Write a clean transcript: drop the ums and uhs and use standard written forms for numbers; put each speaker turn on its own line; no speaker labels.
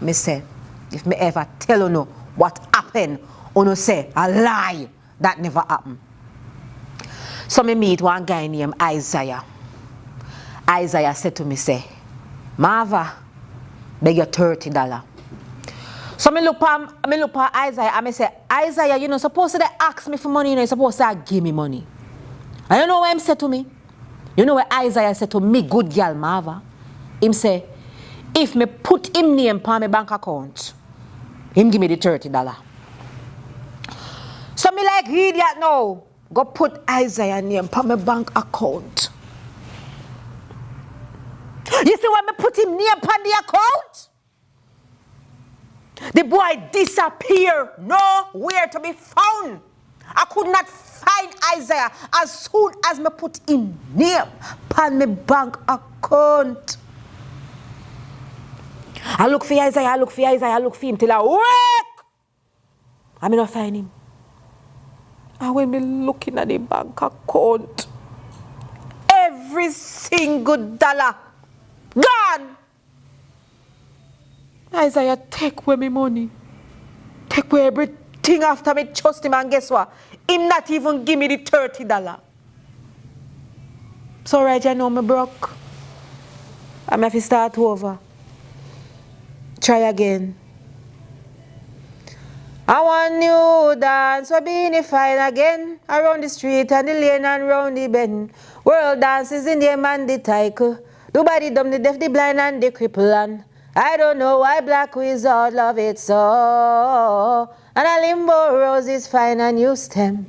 Me say, if me ever tell you what happened, you say a lie. That never happened. So me meet one guy named Isaiah. Isaiah said to me, say, Marva, beg you $30. So me look for Isaiah and me say, Isaiah, you know, supposed to ask me for money, you know, you're supposed to give me money. And you know what him said to me? You know what Isaiah said to me, good girl Marva? Him say, if me put him name on my bank account, him give me the $30. So me like idiot now, go put Isaiah name on my bank account. You see when me put him name on the account? The boy disappeared, nowhere to be found. I could not find Isaiah as soon as me put him name on my bank account. I look for Isaiah, I look for him till I wake. I may not find him. And when me looking at the bank account, every single dollar gone. Isaiah take away my money. Take away everything after me trust him, and guess what? Him not even give me the $30. So right, you know me broke. I'm have to start over. Try again. I want new dance, we be fine again. Around the street and the lane and round the bend. World dances in the man the title. The body dumb, the deaf, the blind and the cripple. And I don't know why black wizard love it so. And a limbo rose is fine and you stem.